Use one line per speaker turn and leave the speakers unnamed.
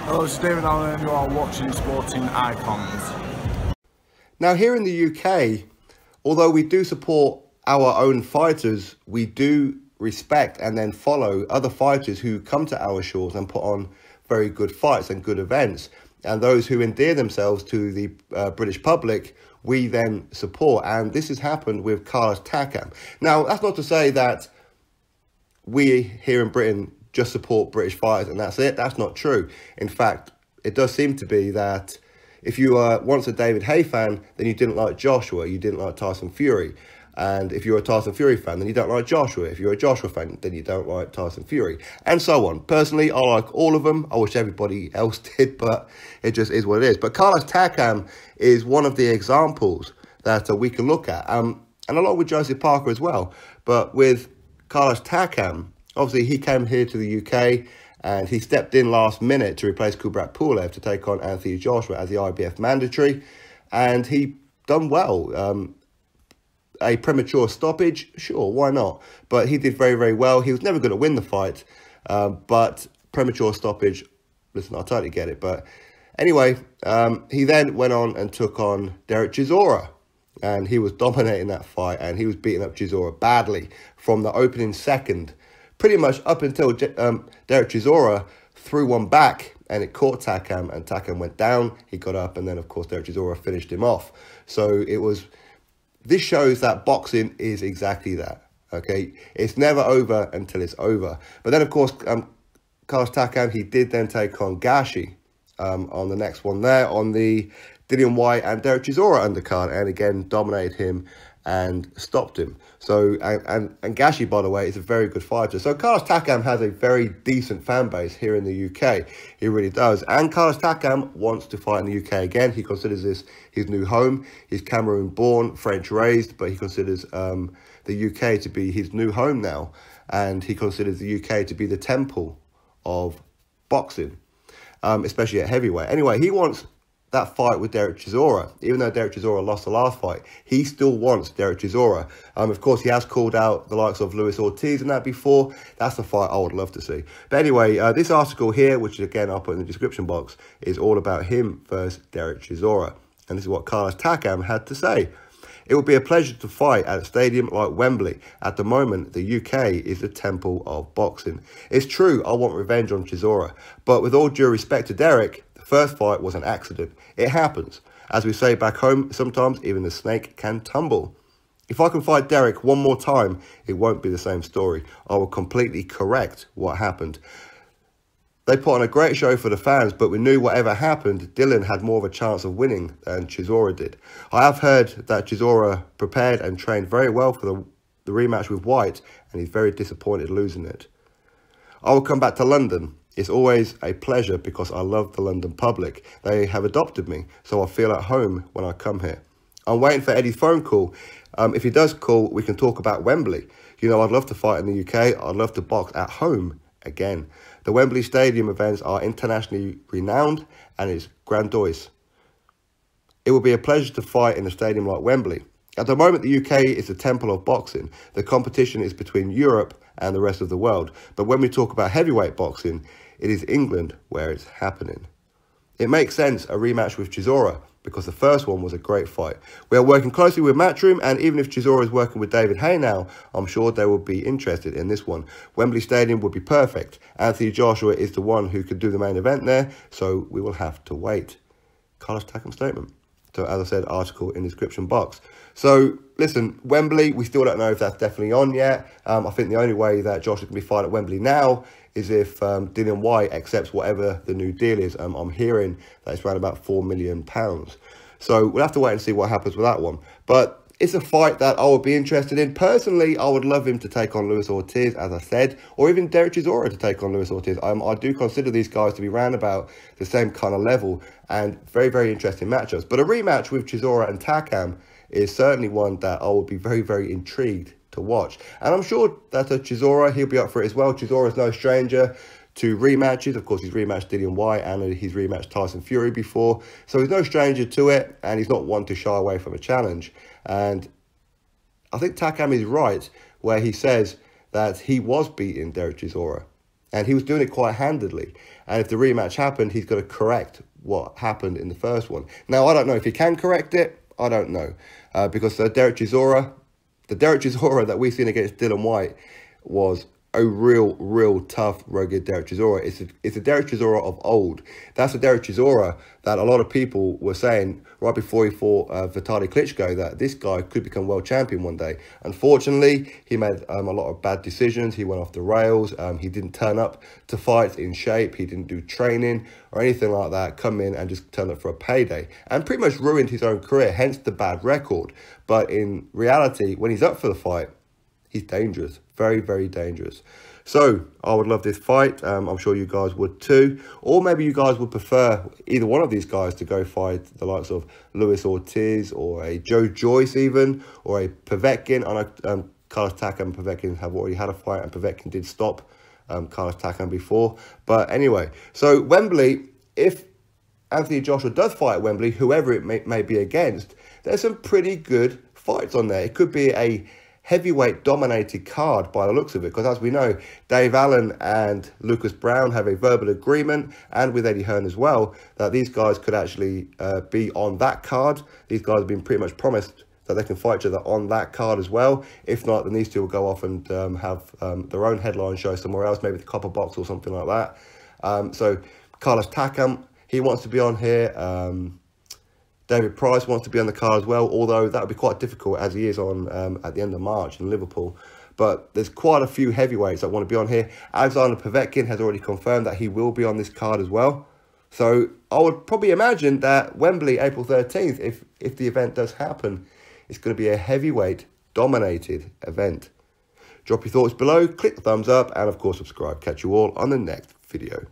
Hello, this is David Allen, and you are watching Sporting Icons.
Now, here in the UK, although we do support our own fighters, we do respect and then follow other fighters who come to our shores and put on very good fights and good events. And those who endear themselves to the British public, we then support. And this has happened with Carlos Takam. Now, that's not to say that we here in Britain just support British fighters and that's it. That's not true. In fact, it does seem to be that if you were once a David Haye fan, then you didn't like Joshua, you didn't like Tyson Fury. And if you're a Tyson Fury fan, then you don't like Joshua. If you're a Joshua fan, then you don't like Tyson Fury. And so on. Personally, I like all of them. I wish everybody else did, but it just is what it is. But Carlos Takam is one of the examples that we can look at. And along with Joseph Parker as well. But with Carlos Takam, obviously he came here to the UK and he stepped in last minute to replace Kubrat Pulev to take on Anthony Joshua as the IBF mandatory. And he done well. A premature stoppage, sure, why not? But he did very, very well. He was never going to win the fight, but premature stoppage, listen, I totally get it. But anyway, he then went on and took on Derek Chisora, and he was dominating that fight, and he was beating up Chisora badly from the opening second, pretty much up until Derek Chisora threw one back, and it caught Takam, and Takam went down. He got up, and then, of course, Derek Chisora finished him off. So it was... This shows that boxing is exactly that, okay? It's never over until it's over. But then, of course, Carlos Takam, he did then take on Gashi on the next one there, on the Dillian Whyte and Derek Chisora undercard, and again, dominated him and stopped him. So, and Gashi, by the way, is a very good fighter. So Carlos Takam has a very decent fan base here in the UK. He really does. And Carlos Takam wants to fight in the UK again. He considers this his new home. He's Cameroon-born, French-raised, but he considers the UK to be his new home now. And he considers the UK to be the temple of boxing, especially at heavyweight. Anyway, he wants that fight with Derek Chisora. Even though Derek Chisora lost the last fight, he still wants Derek Chisora. Of course, he has called out the likes of Luis Ortiz and that before. That's the fight I would love to see. But anyway, this article here, which again I'll put in the description box, is all about him versus Derek Chisora. And this is what Carlos Takam had to say. It would be a pleasure to fight at a stadium like Wembley. At the moment, the UK is the temple of boxing. It's true, I want revenge on Chisora. But with all due respect to Derek, first fight was an accident. It happens. As we say back home, sometimes even the snake can tumble. If I can fight Derek one more time, it won't be the same story. I will completely correct what happened. They put on a great show for the fans, but we knew whatever happened, Dylan had more of a chance of winning than Chisora did. I have heard that Chisora prepared and trained very well for the rematch with Whyte, and he's very disappointed losing it. I will come back to London. It's always a pleasure because I love the London public. They have adopted me, so I feel at home when I come here. I'm waiting for Eddie's phone call. If he does call, we can talk about Wembley. You know, I'd love to fight in the UK. I'd love to box at home again. The Wembley Stadium events are internationally renowned and it's grandiose. It would be a pleasure to fight in a stadium like Wembley. At the moment, the UK is the temple of boxing. The competition is between Europe and the rest of the world. But when we talk about heavyweight boxing, it is England where it's happening. It makes sense, a rematch with Chisora, because the first one was a great fight. We are working closely with Matchroom, and even if Chisora is working with David Haye now, I'm sure they will be interested in this one. Wembley Stadium would be perfect. Anthony Joshua is the one who could do the main event there, so we will have to wait. Carlos Takam statement. So, as I said, article in the description box. So, listen, Wembley, we still don't know if that's definitely on yet. I think the only way that Joshua can be fighting at Wembley now is if Dillian Whyte accepts whatever the new deal is. I'm hearing that it's around about £4 million. So, we'll have to wait and see what happens with that one. But it's a fight that I would be interested in. Personally, I would love him to take on Luis Ortiz, as I said, or even Derek Chisora to take on Luis Ortiz. I do consider these guys to be round about the same kind of level and very, very interesting matchups. But a rematch with Chisora and Takam is certainly one that I would be very, very intrigued to watch. And I'm sure that Chisora, he'll be up for it as well. Chisora is no stranger to rematches. Of course, he's rematched Dillian Whyte and he's rematched Tyson Fury before. So he's no stranger to it, and he's not one to shy away from a challenge. And I think Takam is right where he says that he was beating Derek Chisora. And he was doing it quite handedly. And if the rematch happened, he's got to correct what happened in the first one. Now, I don't know if he can correct it. I don't know. Because the Derek Chisora that we've seen against Dylan White was a real tough, rugged Derek Chisora. It's a Derek Chisora of old. That's a Derek Chisora that a lot of people were saying right before he fought Vitaly Klitschko that this guy could become world champion one day. Unfortunately, he made a lot of bad decisions. He went off the rails. He didn't turn up to fights in shape. He didn't do training or anything like that. Come in and just turn up for a payday and pretty much ruined his own career, hence the bad record. But in reality, when he's up for the fight, he's dangerous. Very dangerous. So, I would love this fight. I'm sure you guys would too. Or maybe you guys would prefer either one of these guys to go fight the likes of Luis Ortiz or a Joe Joyce even, or a Povetkin. I know Carlos Takam and Povetkin have already had a fight, and Povetkin did stop Carlos Takam before. But anyway, so Wembley, if Anthony Joshua does fight at Wembley, whoever it may be against, there's some pretty good fights on there. It could be a heavyweight dominated card by the looks of it, because as we know, Dave Allen and Lucas Brown have a verbal agreement, and with Eddie Hearn as well, that these guys could actually be on that card. These guys have been pretty much promised that they can fight each other on that card as well. If not, then these two will go off and have their own headline show somewhere else, maybe the Copper Box or something like that. So Carlos Takam, he wants to be on here. David Price wants to be on the card as well, although that would be quite difficult as he is on at the end of March in Liverpool. But there's quite a few heavyweights that want to be on here. Alexander Povetkin has already confirmed that he will be on this card as well. So I would probably imagine that Wembley, April 13th, if the event does happen, it's going to be a heavyweight dominated event. Drop your thoughts below, click the thumbs up, and of course subscribe. Catch you all on the next video.